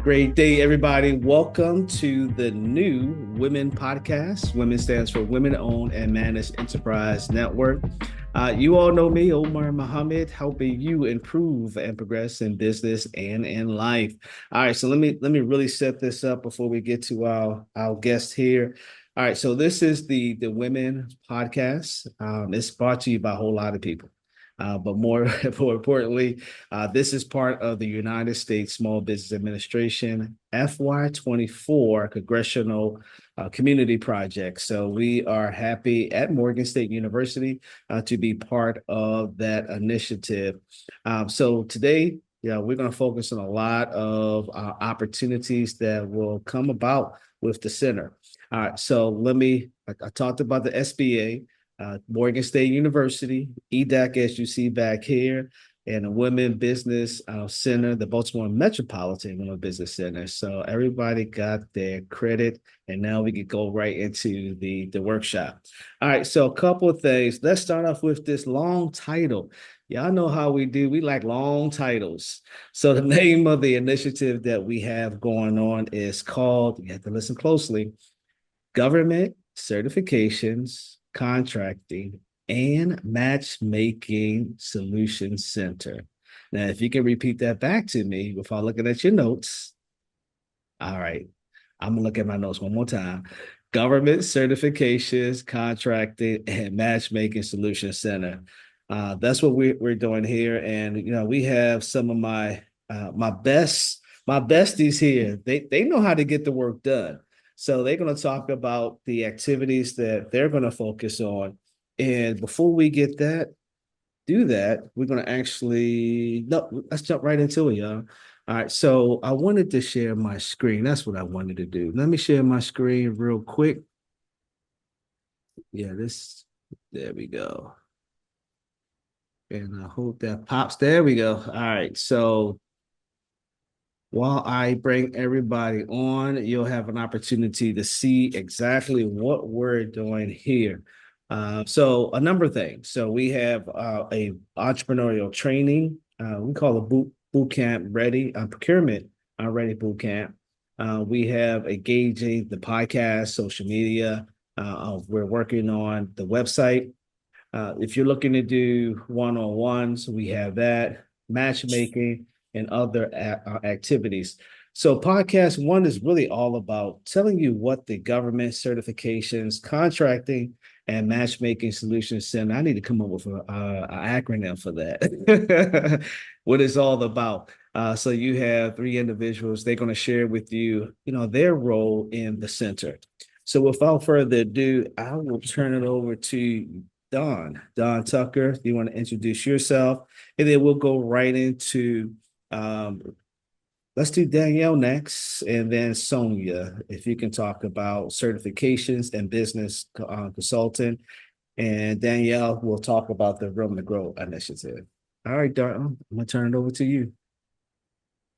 Great day, everybody. Welcome to the new Women podcast. Women stands for Women Owned and Managed Enterprise Network. You all know me, Omar Muhammad, helping you improve and progress in business and in life. All right, so let me really set this up before we get to our guest here. All right, so this is the Women podcast. It's brought to you by a whole lot of people. But more importantly, this is part of the United States Small Business Administration FY24 Congressional Community Project. So we are happy at Morgan State University to be part of that initiative. So today, we're going to focus on a lot of opportunities that will come about with the center. All right, so I talked about the SBA, Morgan State University, EDAC, as you see back here, and the Women Business Center, the Baltimore Metropolitan Women Business Center. So everybody got their credit, and now we can go right into the workshop. All right, so a couple of things. Let's start off with this long title. Y'all know how we do. We like long titles. So the name of the initiative that we have going on is called, you have to listen closely, Government Certifications, Contracting, and Matchmaking Solution Center. Now, if you can repeat that back to me before looking at your notes. All right. I'm going to look at my notes one more time. Government Certifications, Contracting, and Matchmaking Solution Center. That's what we're doing here. And, we have some of my besties here. They know how to get the work done. So they're going to talk about the activities that they're going to focus on. And before we do that, we're going to let's jump right into it, y'all. All right, so I wanted to share my screen. That's what I wanted to do. Let me share my screen real quick. Yeah, there we go. And I hope that pops. There we go. All right, so while I bring everybody on, you'll have an opportunity to see exactly what we're doing here. So a number of things. So we have a entrepreneurial training. We call it boot camp ready, procurement ready boot camp. We have engaging the podcast, social media. We're working on the website. If you're looking to do one-on-ones, we have that, matchmaking, and other activities. So podcast one is really all about telling you what the government certifications, contracting, and matchmaking solutions center. I need to come up with an acronym for that. What it's all about. So you have three individuals. They're going to share with you, their role in the center. So without further ado, I will turn it over to Don Tucker. If you want to introduce yourself, and then we'll go right into let's do Danielle next, and then Sonia, if you can talk about certifications and business consultant, and Danielle will talk about the Room to Grow initiative. All right, Don, I'm gonna turn it over to you.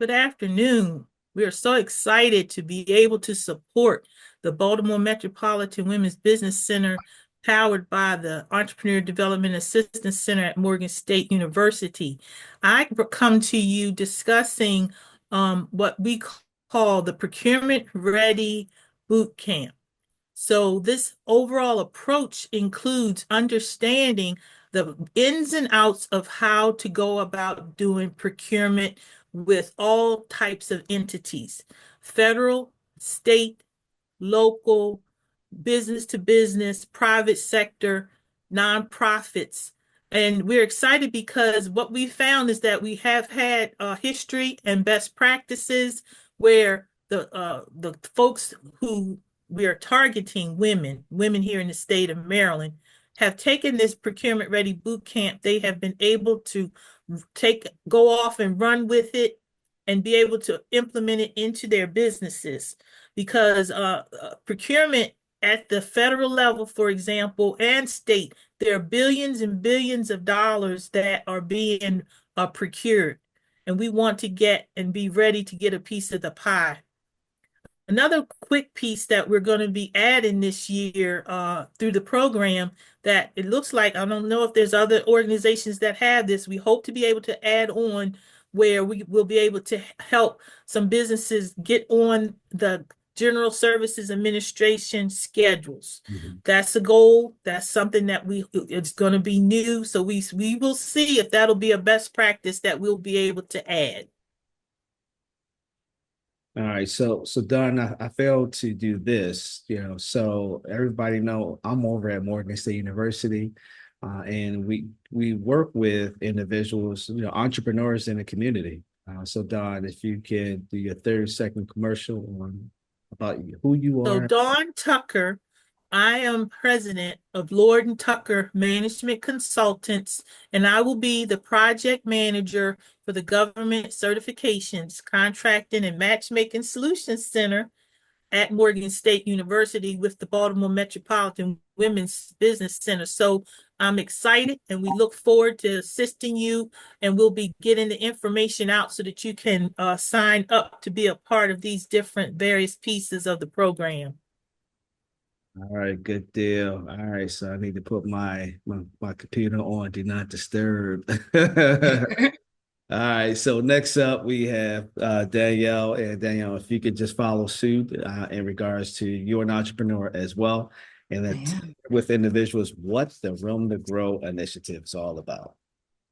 Good afternoon. We are so excited to be able to support the Baltimore Metropolitan Women's Business Center, powered by the Entrepreneur Development Assistance Center at Morgan State University. I come to you discussing what we call the Procurement Ready Boot Camp. So this overall approach includes understanding the ins and outs of how to go about doing procurement with all types of entities, federal, state, local, business to business, private sector, nonprofits. And we're excited because what we found is that we have had a history and best practices where the folks who we are targeting, women here in the state of Maryland, have taken this procurement ready boot camp. They have been able to go off and run with it and be able to implement it into their businesses, because procurement at the federal level, for example, and state, there are billions and billions of dollars that are being procured, and we want to get and be ready to get a piece of the pie. Another quick piece that we're going to be adding this year through the program, that it looks like, I don't know if there's other organizations that have this, we hope to be able to add on where we will be able to help some businesses get on the General Services Administration schedules. Mhm. That's a goal. That's something that it's going to be new. So we will see if that'll be a best practice that we'll be able to add. All right, so Don, I failed to do this, so everybody know I'm over at Morgan State University, and we work with individuals, entrepreneurs in the community. So Don, if you could do your 30-second commercial on about who you So are. Dawn Tucker, I am president of Lord and Tucker Management Consultants, and I will be the project manager for the Government Certifications, Contracting, and Matchmaking Solutions Center at Morgan State University with the Baltimore Metropolitan Women's Business Center. So I'm excited and we look forward to assisting you, and we'll be getting the information out so that you can sign up to be a part of these different various pieces of the program. All right, good deal. All right, so I need to put my computer on do not disturb. All right, so next up we have Danielle. And Danielle, if you could just follow suit in regards to you're an entrepreneur as well, and I that am. with individuals, what's the Room to Grow initiative is all about.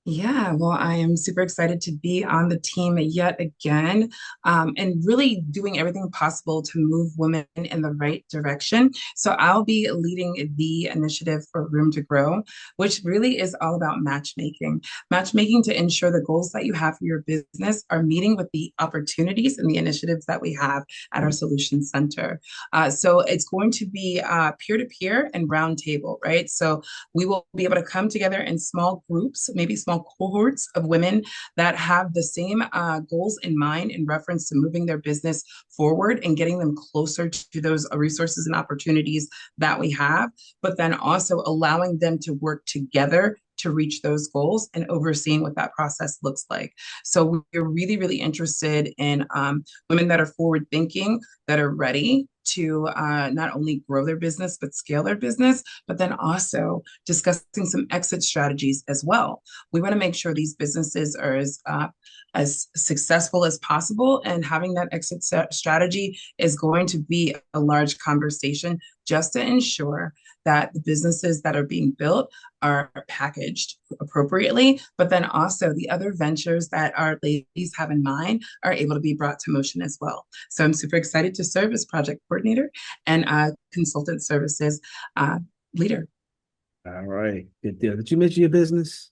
Yeah, well, I am super excited to be on the team yet again, and really doing everything possible to move women in the right direction. So I'll be leading the initiative for Room to Grow, which really is all about matchmaking to ensure the goals that you have for your business are meeting with the opportunities and the initiatives that we have at our Solution Center. So it's going to be peer to peer and roundtable, right? So we will be able to come together in small groups, maybe small cohorts of women that have the same goals in mind in reference to moving their business forward and getting them closer to those resources and opportunities that we have, but then also allowing them to work together to reach those goals and overseeing what that process looks like. So we're really, really interested in women that are forward thinking, that are ready to not only grow their business, but scale their business, but then also discussing some exit strategies as well. We want to make sure these businesses are as successful as possible, and having that exit strategy is going to be a large conversation just to ensure that the businesses that are being built are packaged appropriately, but then also the other ventures that our ladies have in mind are able to be brought to motion as well. So I'm super excited to serve as project coordinator and consultant services leader. All right, good deal. Did you mention your business?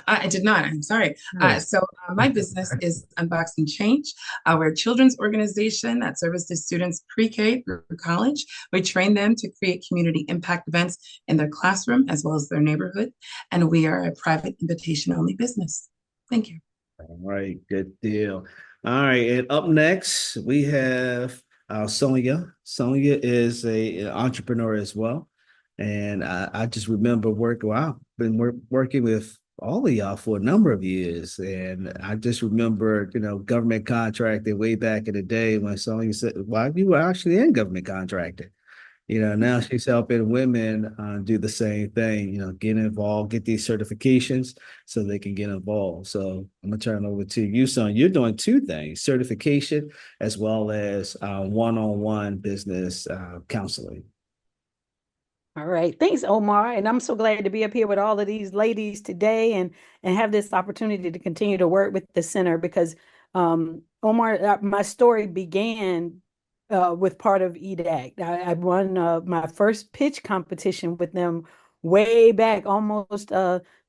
I did not. I'm sorry. Yes. So my business is Unboxing Change. We're a children's organization that services students pre-K through college. We train them to create community impact events in their classroom as well as their neighborhood. And we are a private invitation-only business. Thank you. All right, good deal. All right, and up next we have Sonia. Sonia is an entrepreneur as well, and I just remember working. Wow, been working with all of y'all for a number of years, and I just remember, government contracting way back in the day when Sonia said, "Well, you were actually in government contracting." Now she's helping women do the same thing, get involved, get these certifications so they can get involved. So I'm gonna turn it over to you, son. You're doing two things: certification as well as one-on-one business counseling. All right. Thanks, Omar. And I'm so glad to be up here with all of these ladies today and have this opportunity to continue to work with the center because Omar, my story began with part of EDAC. I won my first pitch competition with them way back almost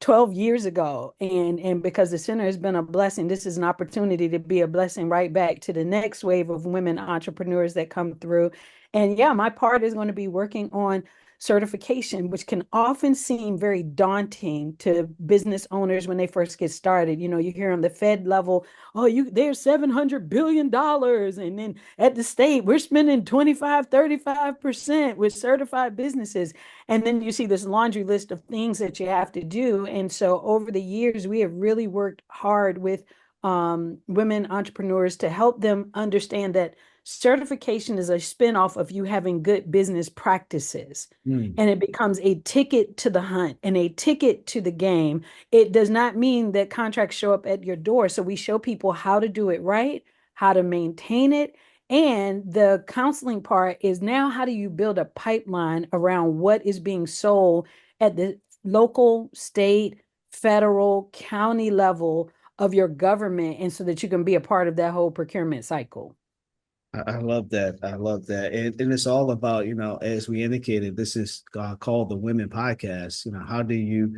12 years ago. And because the center has been a blessing, this is an opportunity to be a blessing right back to the next wave of women entrepreneurs that come through. And yeah, my part is going to be working on certification, which can often seem very daunting to business owners when they first get started. You hear on the Fed level, oh, there's $700 billion. And then at the state, we're spending 25, 35% with certified businesses. And then you see this laundry list of things that you have to do. And so over the years, we have really worked hard with women entrepreneurs to help them understand that Certification is a spinoff of you having good business practices. Mm. And it becomes a ticket to the hunt and a ticket to the game. It does not mean that contracts show up at your door. So we show people how to do it right, how to maintain it. And the counseling part is now how do you build a pipeline around what is being sold at the local, state, federal, county level of your government, and so that you can be a part of that whole procurement cycle. I love that. I love that. And it's all about, as we indicated, this is called the Women Podcast. How do you,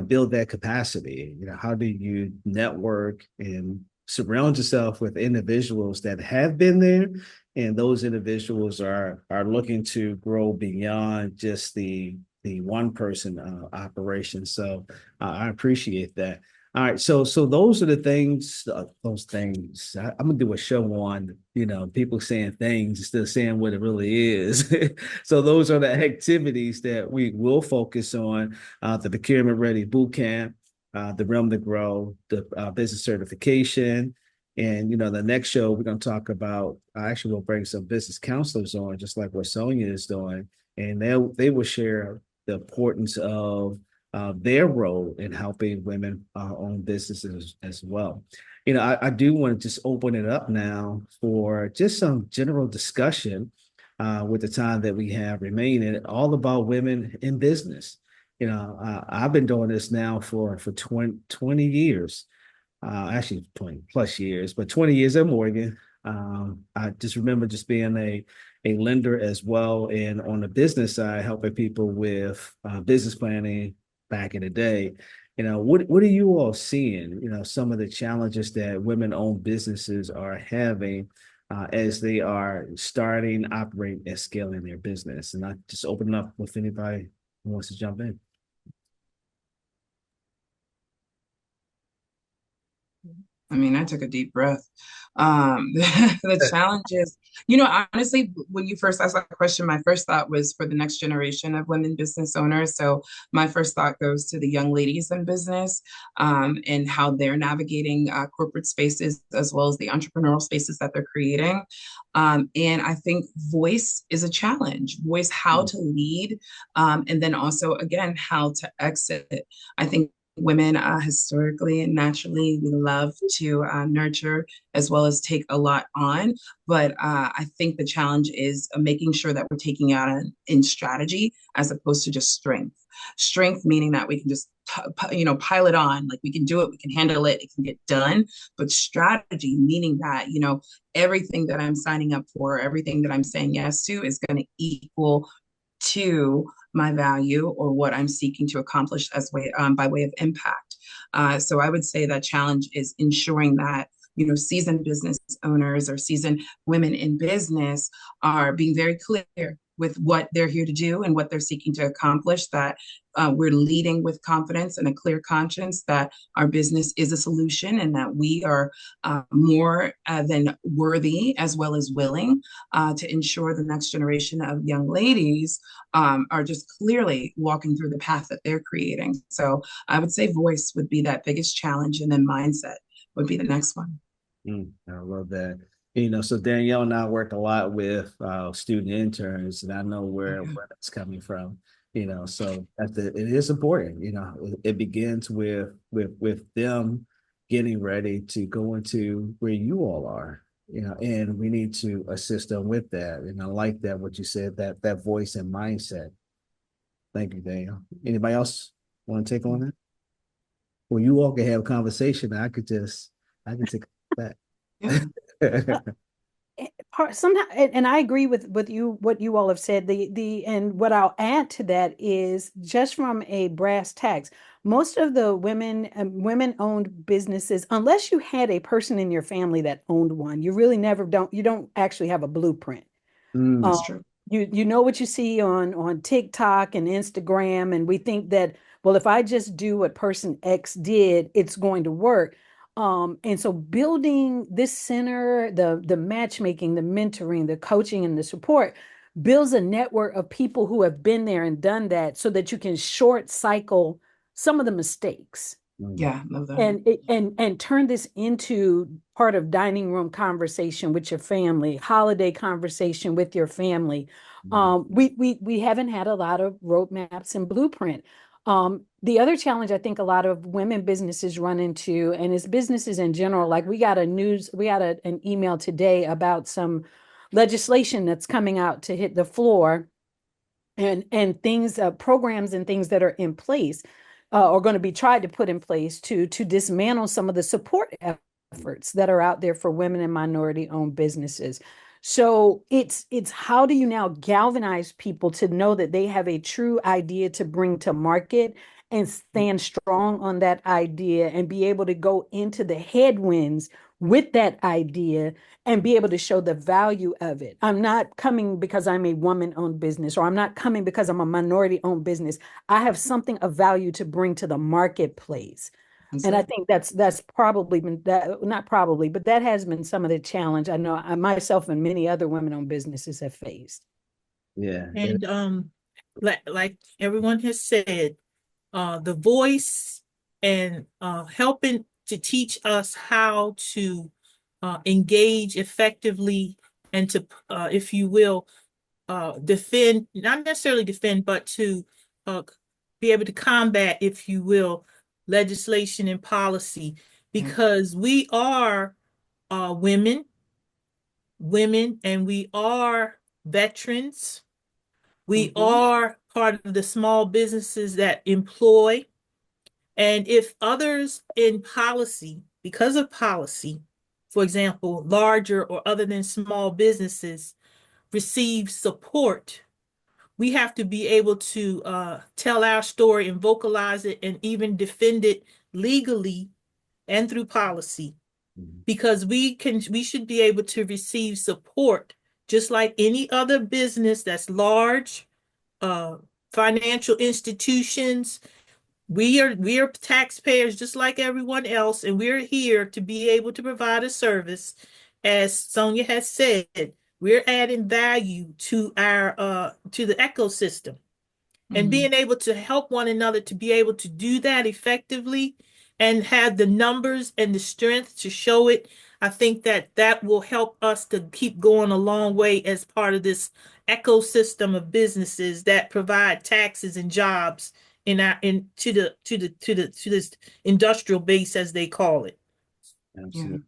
build that capacity? How do you network and surround yourself with individuals that have been there, and those individuals are looking to grow beyond just the one person operation. So I appreciate that. All right, so those are the things. Those things. I'm gonna do a show on, people saying things instead of saying what it really is. So those are the activities that we will focus on: the procurement ready boot camp, the realm to grow, the business certification, and the next show we're gonna talk about. I actually will bring some business counselors on, just like what Sonia is doing, and they will share the importance of their role in helping women own businesses as well. I do want to just open it up now for just some general discussion with the time that we have remaining, all about women in business. I've been doing this now for 20 years, actually 20 plus years, but 20 years at Morgan. I just remember just being a lender as well, and on the business side, helping people with business planning back in the day. What are you all seeing? Some of the challenges that women-owned businesses are having as they are starting, operating, and scaling their business. And I just open up with anybody who wants to jump in. I mean, I took a deep breath. The challenge is, honestly, when you first asked that question, my first thought was for the next generation of women business owners. So my first thought goes to the young ladies in business, and how they're navigating corporate spaces as well as the entrepreneurial spaces that they're creating. And I think voice is a challenge, voice, how to lead, and then also, again, how to exit. I think women historically and naturally we love to nurture as well as take a lot on, but I think the challenge is making sure that we're taking out in strategy as opposed to just strength meaning that we can just pile it on, like we can do it, we can handle it, it can get done. But strategy meaning that everything that I'm signing up for, everything that I'm saying yes to is going to equal to my value or what I'm seeking to accomplish by way of impact. So I would say that challenge is ensuring that seasoned business owners or seasoned women in business are being very clear with what they're here to do and what they're seeking to accomplish, that we're leading with confidence and a clear conscience that our business is a solution and that we are more than worthy as well as willing to ensure the next generation of young ladies are just clearly walking through the path that they're creating. So I would say voice would be that biggest challenge, and then mindset would be the next one. I love that. So Danielle and I work a lot with student interns, and I know where that's coming from. So it is important. It begins with them getting ready to go into where you all are. And we need to assist them with that. And I like that what you said, that voice and mindset. Thank you, Danielle. Anybody else want to take on that? Well, you all can have a conversation. I could take that. Yeah. Sometimes, and I agree with you what you all have said. And what I'll add to that is just from a brass tacks. Most of the women-owned businesses, unless you had a person in your family that owned one, you don't actually have a blueprint. That's Um, true. you know what you see on TikTok and Instagram, and we think that, well, if I just do what person X did, it's going to work. And so building this center, the matchmaking, the mentoring, the coaching, and the support builds a network of people who have been there and done that so that you can short cycle some of the mistakes Yeah, love that. and turn this into part of dining room conversation with your family, holiday conversation with your family. We haven't had a lot of roadmaps and blueprint. The other challenge I think a lot of women businesses run into, and it's businesses in general, like we got an email today about some legislation that's coming out to hit the floor, and things, programs and things that are in place, are going to be tried to put in place to dismantle some of the support efforts that are out there for women and minority owned businesses. So it's how do you now galvanize people to know that they have a true idea to bring to market and stand strong on that idea and be able to go into the headwinds with that idea and be able to show the value of it. I'm not coming because I'm a woman owned business, or I'm not coming because I'm a minority owned business. I have something of value to bring to the marketplace. And I think that's probably been that, not probably, but that has been some of the challenge I know I myself and many other women-owned businesses have faced. Yeah. And like everyone has said, the voice and helping to teach us how to engage effectively and to, if you will, defend, not necessarily defend, but to uh, be able to combat, if you will, legislation and policy, because we are women, and we are veterans. We are part of the small businesses that employ. And if others in policy, because of policy, for example, larger or other than small businesses, receive support, we have to be able to tell our story and vocalize it and even defend it legally and through policy, because we should be able to receive support just like any other business that's large, uh, financial institutions. We are taxpayers just like everyone else, and we're here to be able to provide a service. As Sonia has said, we're adding value to our to the ecosystem, and being able to help one another to be able to do that effectively and have the numbers and the strength to show it. I think that that will help us to keep going a long way as part of this ecosystem of businesses that provide taxes and jobs in our in to this industrial base, as they call it. Yeah. Absolutely.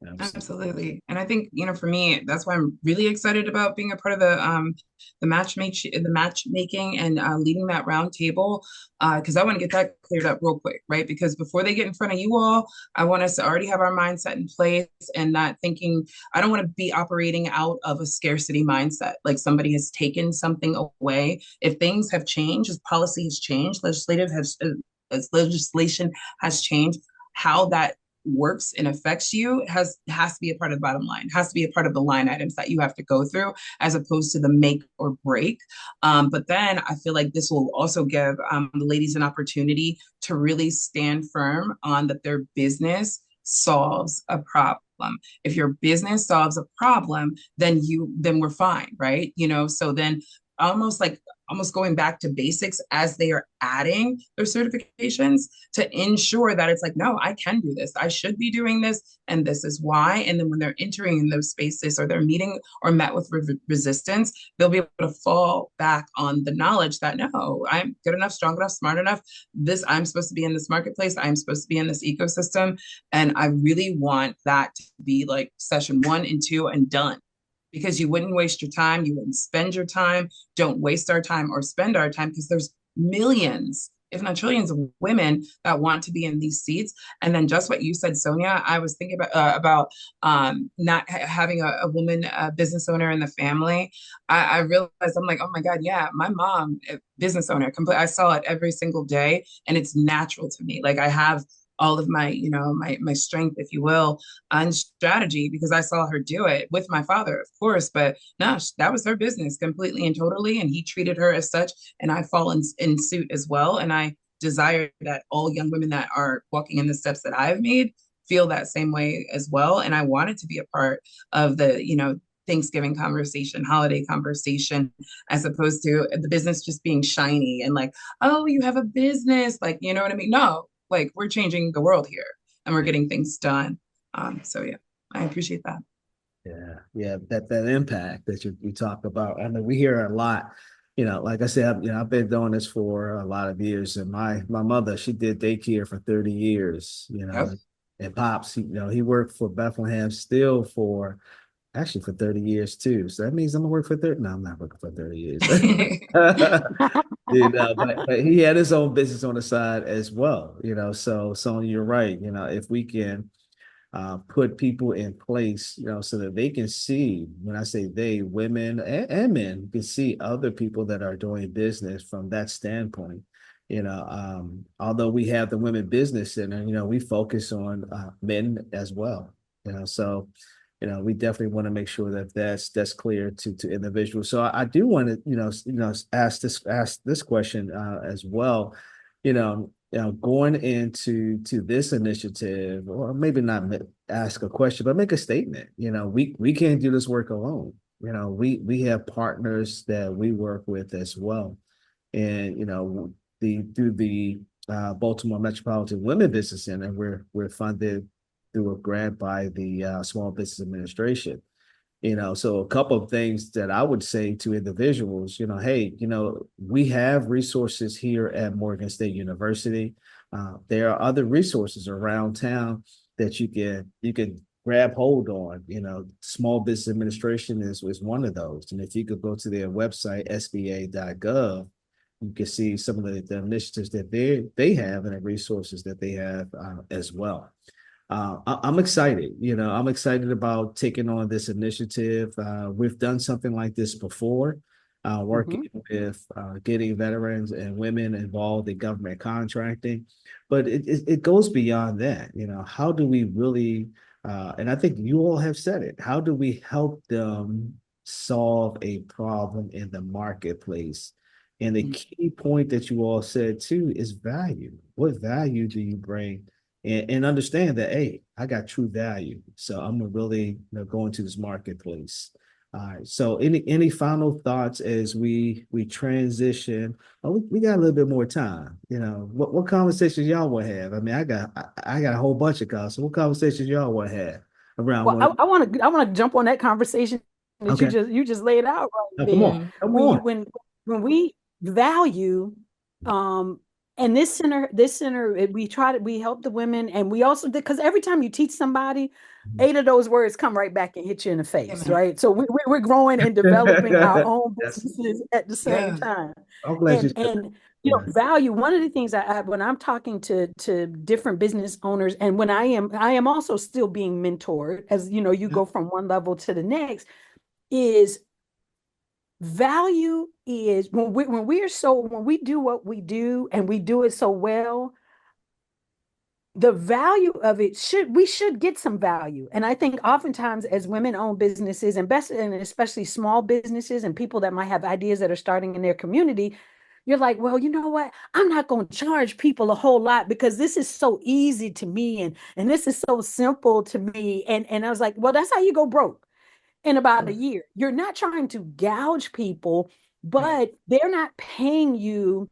Absolutely. Absolutely. And I think, for me, that's why I'm really excited about being a part of the matchmaking and leading that round table. Because I want to get that cleared up real quick, right? Because before they get in front of you all, I want us to already have our mindset in place and not thinking, I don't want to be operating out of a scarcity mindset, like somebody has taken something away. If things have changed, as policy has changed, as legislation has changed, how that works and affects you has to be a part of the bottom line, has to be a part of the line items that you have to go through, as opposed to the make or break. But then I feel like this will also give the ladies an opportunity to really stand firm on that their business solves a problem. If your business solves a problem, then we're fine, right? So then almost going back to basics as they are adding their certifications to ensure that it's like, no, I can do this. I should be doing this. And this is why. And then when they're entering in those spaces or they're meeting or met with resistance, they'll be able to fall back on the knowledge that, no, I'm good enough, strong enough, smart enough. I'm supposed to be in this marketplace. I'm supposed to be in this ecosystem. And I really want that to be like session 1 and 2 and done, because you wouldn't waste your time. You wouldn't spend your time. Don't waste our time or spend our time, because there's millions, if not trillions, of women that want to be in these seats. And then just what you said, Sonia, I was thinking about not having a woman business owner in the family. I realized, I'm like, oh my God, yeah, my mom, business owner, I saw it every single day, and it's natural to me. Like I have all of my, my strength, if you will, on strategy, because I saw her do it with my father, of course. But no, that was her business completely and totally. And he treated her as such. And I fall in suit as well. And I desire that all young women that are walking in the steps that I've made feel that same way as well. And I wanted to be a part of the, Thanksgiving conversation, holiday conversation, as opposed to the business just being shiny and like, oh, you have a business, like, you know what I mean? No, like we're changing the world here and we're getting things done. So yeah, I appreciate that. Yeah, that impact that you talk about. I mean, we hear a lot. Like I said, I've been doing this for a lot of years, and my mother, she did daycare for 30 years. Yep. And pops, he worked for Bethlehem still for actually for 30 years too. So that means I'm gonna work for 30. No, I'm not working for 30 years. But he had his own business on the side as well. So you're right. If we can put people in place, so that they can see, when I say they, women and men can see other people that are doing business from that standpoint. Although we have the Women Business Center, we focus on men as well. So we definitely want to make sure that that's clear to individuals. So I do want to ask this question as well. Going into this initiative, or maybe not ask a question, but make a statement. We can't do this work alone. We have partners that we work with as well, and the through the Baltimore Metropolitan Women Business Center, we're funded through a grant by the Small Business Administration. So a couple of things that I would say to individuals, hey, we have resources here at Morgan State University. There are other resources around town that you can grab hold on. Small Business Administration is one of those. And if you could go to their website, sba.gov, you can see some of the initiatives that they have and the resources that they have as well. I'm excited. I'm excited about taking on this initiative. We've done something like this before, working with getting veterans and women involved in government contracting, but it goes beyond that. How do we really, and I think you all have said it, how do we help them solve a problem in the marketplace? And the key point that you all said too is value. What value do you bring? And understand that, hey, I got true value, so I'm gonna really go into this marketplace. All right. So, any final thoughts as we transition? Oh, we got a little bit more time. What conversations y'all want to have? I mean, I got a whole bunch of calls. So, what conversations y'all want to have around Well, one? I want to jump on that conversation that Okay. you just laid out Oh, right come there. on, come When you on. when we value, um and this center we help the women, and we also, because every time you teach somebody, Mhm. 8 of those words come right back and hit you in the face, Amen. right? So we're growing and developing our own Yes. businesses at the same Yeah. time. I'm glad you and said that. and Yeah. value, one of the things when I'm talking to different business owners, and when I am also still being mentored, as you Yeah. go from one level to the next, is value is when we do what we do and we do it so well, the value of it we should get some value. And I think oftentimes as women own businesses, and especially small businesses and people that might have ideas that are starting in their community, you're like, well, you know what? I'm not going to charge people a whole lot because this is so easy to me, and this is so simple to me. And I was like, well, that's how you go broke in about a year. You're not trying to gouge people, Right. but they're not paying you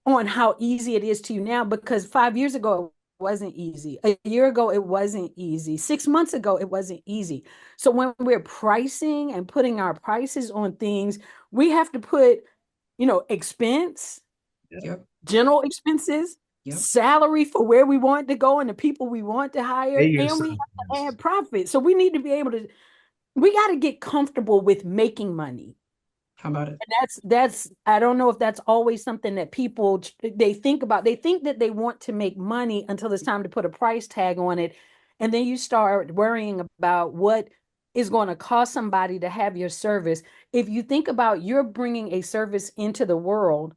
on how easy it is to you now, because 5 years ago it wasn't easy. A year ago it wasn't easy. 6 months ago it wasn't easy. So when we're pricing and putting our prices on things, we have to put, expense, Yep. general expenses, Yep. salary for where we want to go and the people we want to Pay hire, and we yourself. have to Yes. add profit. So we need to be able to, we got to get comfortable with making money. How about it? And that's I don't know if that's always something that people they think about. They think that they want to make money until it's time to put a price tag on it. And then you start worrying about what is going to cost somebody to have your service. If you think about, you're bringing a service into the world,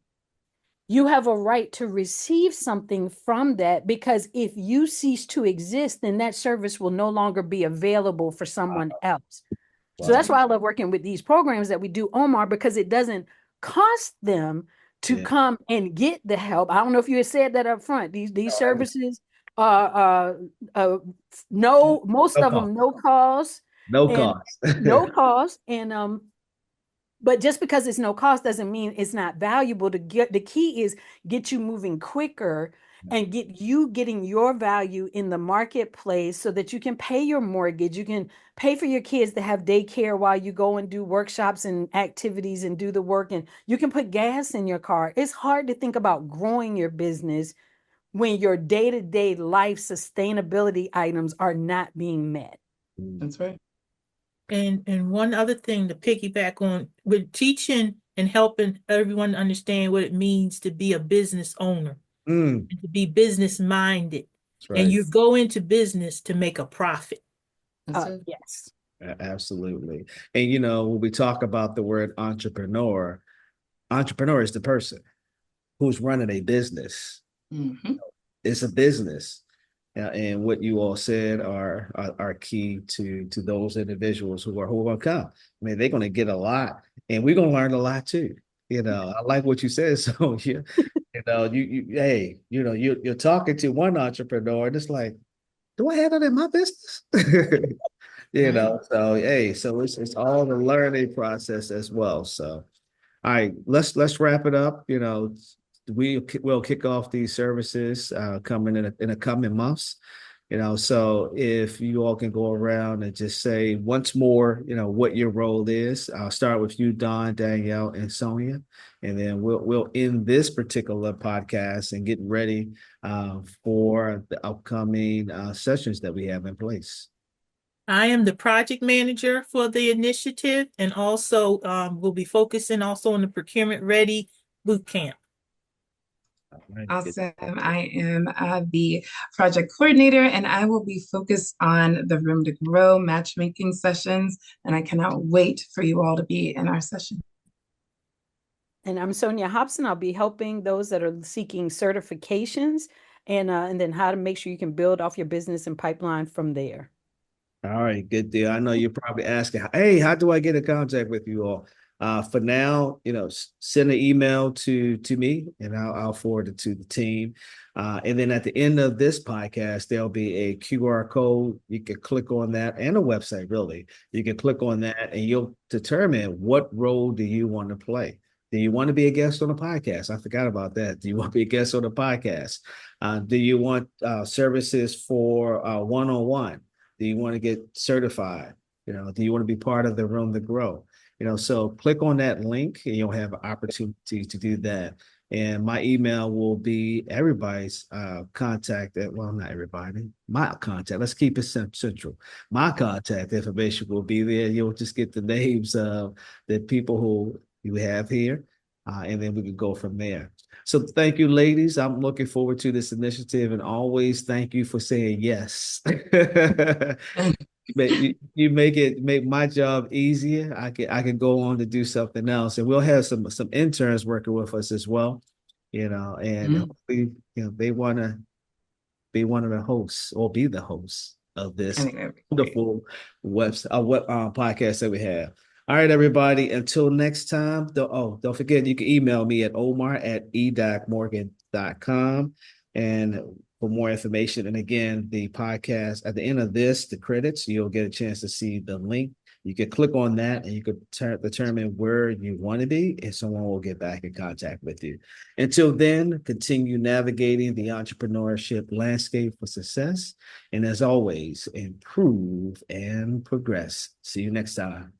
you have a right to receive something from that, because if you cease to exist, then that service will no longer be available for someone else. So Wow. that's why I love working with these programs that we do, Omar, because it doesn't cost them to Yeah. come and get the help. I don't know if you had said that up front. These All right. services are no, most No of cost. them no cost, No and cost. no cost. And But just because it's no cost doesn't mean it's not valuable. To get the key is get you moving quicker and get you getting your value in the marketplace so that you can pay your mortgage. You can pay for your kids to have daycare while you go and do workshops and activities and do the work, and you can put gas in your car. It's hard to think about growing your business when your day-to-day life sustainability items are not being met. That's right. And one other thing to piggyback on, we're teaching and helping everyone understand what it means to be a business owner Mm, and to be business minded. that's And right. you go into business to make a profit. That's it. Yes. Absolutely. And when we talk about the word entrepreneur, entrepreneur is the person who's running a business. Hmm. It's a business. And what you all said are key to those individuals who are going to come. I mean, they're going to get a lot, and we're going to learn a lot too. I like what you said. So you're talking to one entrepreneur, and it's like, do I have that in my business? Right. So hey, so it's all the learning process as well. So all right, let's wrap it up. Will kick off these services coming in the coming months. So if you all can go around and just say once more, what your role is. I'll start with you, Don, Danielle, and Sonia, and then we'll end this particular podcast and get ready for the upcoming sessions that we have in place. I am the project manager for the initiative and also will be focusing also on the procurement ready boot camp. Awesome. I am the project coordinator, and I will be focused on the Room to Grow matchmaking sessions. And I cannot wait for you all to be in our session. And I'm Sonia Hobson. I'll be helping those that are seeking certifications and then how to make sure you can build off your business and pipeline from there. All right, good deal. I know you're probably asking, hey, how do I get in contact with you all? For now, send an email to me, and I'll forward it to the team. And then at the end of this podcast, there'll be a QR code. You can click on that, and a website, really. You can click on that, and you'll determine what role do you want to play. Do you want to be a guest on a podcast? I forgot about that. Do you want to be a guest on a podcast? Do you want services for one-on-one? Do you want to get certified? Do you want to be part of the Room to Grow? So click on that link and you'll have an opportunity to do that. And my email will be everybody's contact well, not everybody, my contact. Let's keep it central. My contact information will be there. You'll just get the names of the people who you have here. And then we can go from there. So thank you, ladies. I'm looking forward to this initiative, and always thank you for saying yes. You make my job easier. I can go on to do something else, and we'll have some interns working with us as well. And hopefully, they want to be one of the hosts or be the host of this wonderful podcast that we have. All right, everybody. Until next time, don't forget you can email me at omar@edocmorgan.com and for more information. And again, the podcast at the end of this, the credits, you'll get a chance to see the link. You can click on that and you can determine where you want to be, and someone will get back in contact with you. Until then, continue navigating the entrepreneurship landscape for success. And as always, improve and progress. See you next time.